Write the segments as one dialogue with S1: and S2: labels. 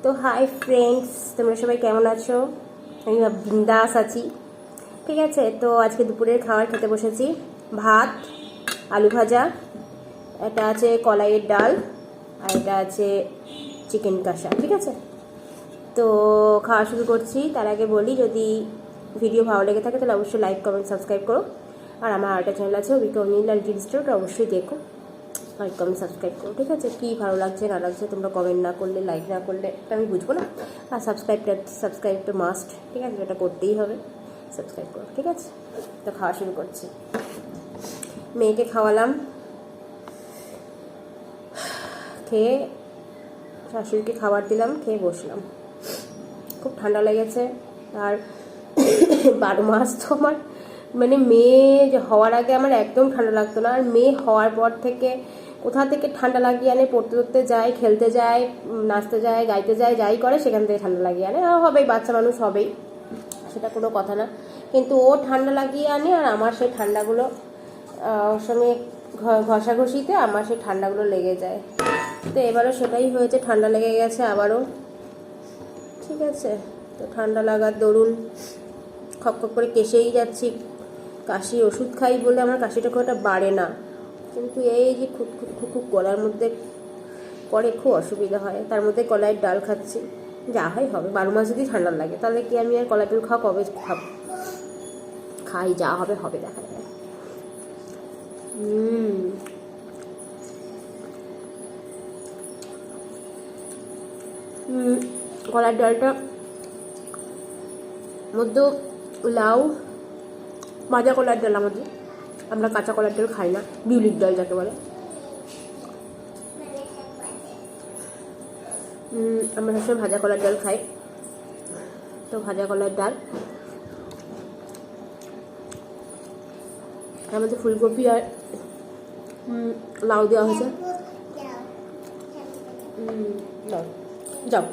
S1: তো hi friends, তোমরা সবাই কেমন আছো? আমি বিন্দাস আছি, ঠিক আছে। তো আজকে দুপুরের খাবার খেতে বসেছি। ভাত, আলু ভাজা, এটা আছে কলাইয়ের ডাল, আর এটা আছে চিকেন কষা, ঠিক আছে। তো খাওয়া শুরু করছি। তার আগে বলি, যদি ভিডিও ভালো লেগে থাকে তাহলে অবশ্যই লাইক, কমেন্ট, সাবস্ক্রাইব করো। আর আমার আরেকটা চ্যানেল আছে উইকো মিল আর রিল স্টোর, অবশ্যই দেখো, লাইক কমেন্ট সাবস্ক্রাইব করো, ঠিক আছে। কী ভালো লাগছে না লাগছে তোমরা কমেন্ট না করলে, লাইক না করলে এটা আমি বুঝবো না। আর সাবস্ক্রাইব তো মাস্ট, ঠিক আছে, এটা করতেই হবে। সাবস্ক্রাইব করো, ঠিক আছে। তো খাওয়া শুরু করছি। মেয়েকে খাওয়ালাম, খেয়ে শাশুড়িকে খাবার দিলাম, খেয়ে বসলাম। খুব ঠান্ডা লেগেছে। আর 12 মাস তো আমার, মানে মেয়ে হওয়ার আগে আমার একদম ঠান্ডা লাগতো না। আর মেয়ে হওয়ার পর থেকে কোথা থেকে ঠান্ডা লাগিয়ে আনে, পড়তে পড়তে যায়, খেলতে যায়, নাচতে যায়, গাইতে যায়, যাই করে সেখান থেকে ঠান্ডা লাগিয়ে আনে। হবেই, বাচ্চা মানুষ হবেই, সেটা কোনো কথা না। কিন্তু ও ঠান্ডা লাগিয়ে আনে, আর আমার সেই ঠান্ডাগুলো ওর সঙ্গে ঘষাঘষিতে আমার সেই ঠান্ডাগুলো লেগে যায়। তো এবারও সেটাই হয়েছে, ঠান্ডা লেগে গেছে আবারও, ঠিক আছে। তো ঠান্ডা লাগার দরুন খপ খপ করে কেসেই যাচ্ছি। কাশি ওষুধ খাই বলে আমার কাশিটা খুব একটা বাড়ে না, কিন্তু এই যে খুব খুব গলার মধ্যে পরে খুব অসুবিধা হয়। তার মধ্যে কলাইয়ের ডাল খাচ্ছি, যা হয় হবে। 12 মাস যদি ঠান্ডা লাগে তাহলে কি আমি আর কলাই ডাল খাওয়া কবে খাই, যা হবে হবে, দেখা যায়। কলার ডালটা মধ্যে লাউ, ভাজা কলার ডাল, আমরা কাঁচা কলার ডাল খাই না, বিউলির ডাল যাকে বলে। আমরা সবসময় ভাজা কলার ডাল খাই। তো ভাজা কলার ডাল, আমাদের ফুলকপি আর লাউ দেওয়া হয়েছে। যাও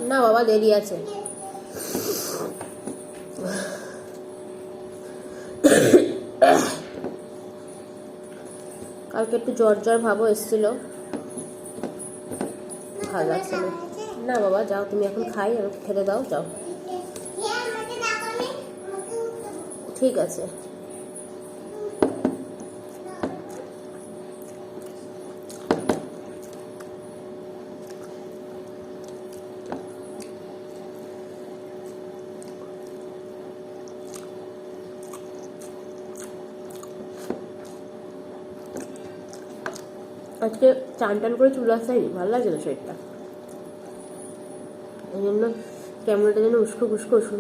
S1: না বাবা, দেরি আছে। কালকে একটু জ্বর জ্বর ভাবও এসেছিল, ভালো লাগছে না। না বাবা যাও, তুমি এখন খাই, আমাকে খেতে দাও, যাও। ঠিক আছে। আজকে চান টান করে চুল আসতেই ভালো লাগছে না শরীরটা, এই জন্য ক্যামেরাটা যেন উস্কো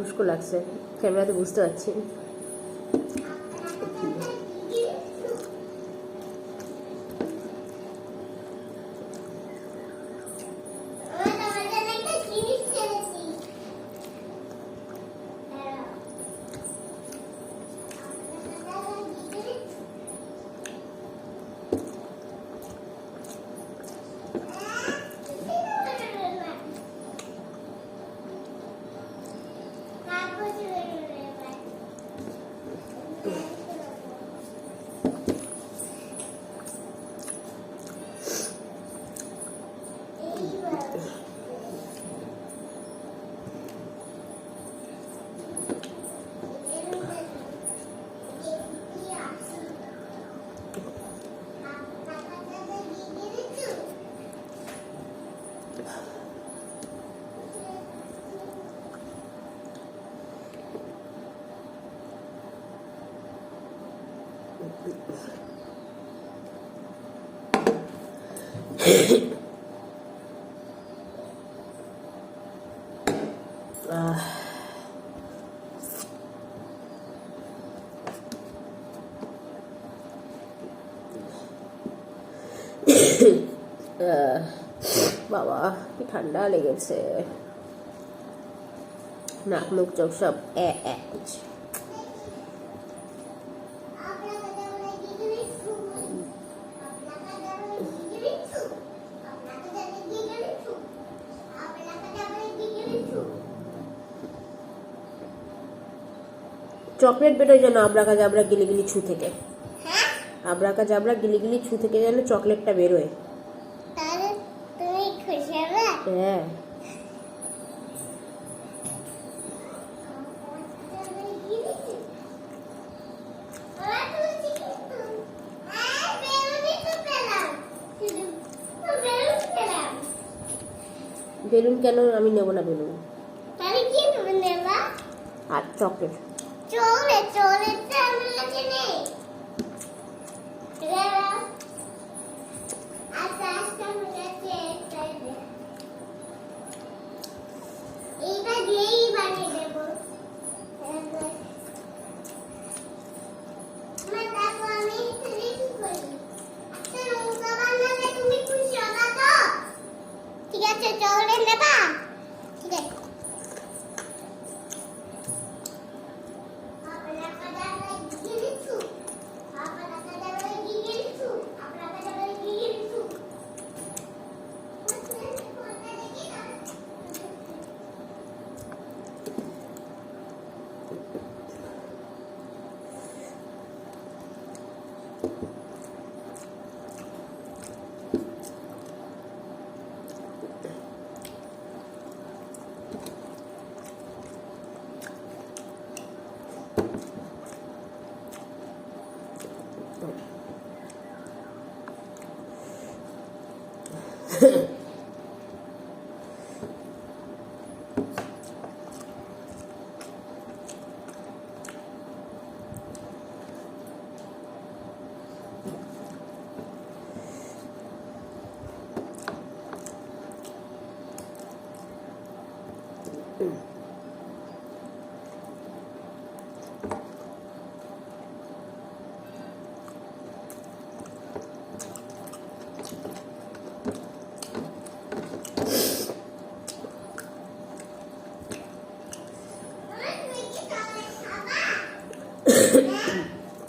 S1: উস্কো লাগছে, ক্যামেরাতে বুঝতে পারছি। বাবা কি ঠান্ডা লেগেছে, নাক মুখ চোখ সব করছে। চকলেট বেরোয় যেন আবরাকা জাবরা গিলিগিলি ছু থেকে, আবরাকা জাবরা গিলিগিলি ছু থেকে যেন চকলেটটা বেরোয়। হ্যাঁ বেলুন কেন, আমি নেবো না বেলুন, আর চকলেট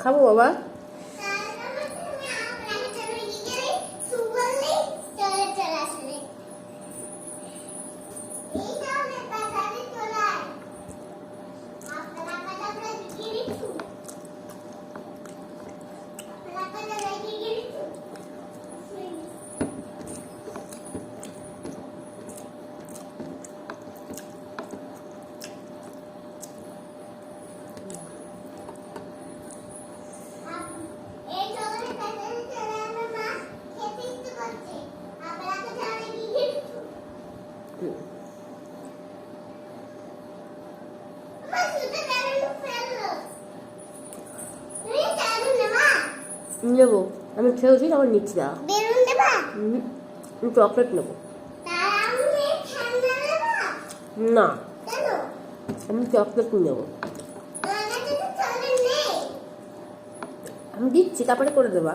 S1: খাবো বাবা। নেবো, আমি খেয়েছি তখন নিচ্ছি না, আমি চকলেট নেবো না, আমি চকলেট নেবো, আমি দিচ্ছি তারপরে করে দেবা।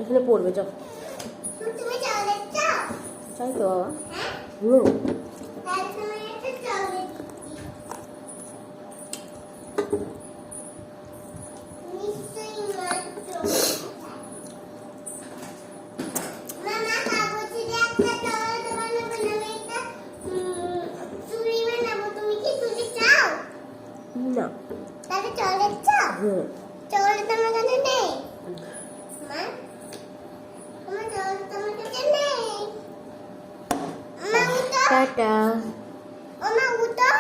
S1: এখানে পড়বে, যাও। চাই তো বাবা। না না।
S2: তাহলে চকলেট চাও? চকলেট আমার কাছে নেই মা, আমার চকলেট আমার কাছে নেই। মা উঠো,
S1: টাটা।
S2: ও মা উঠো।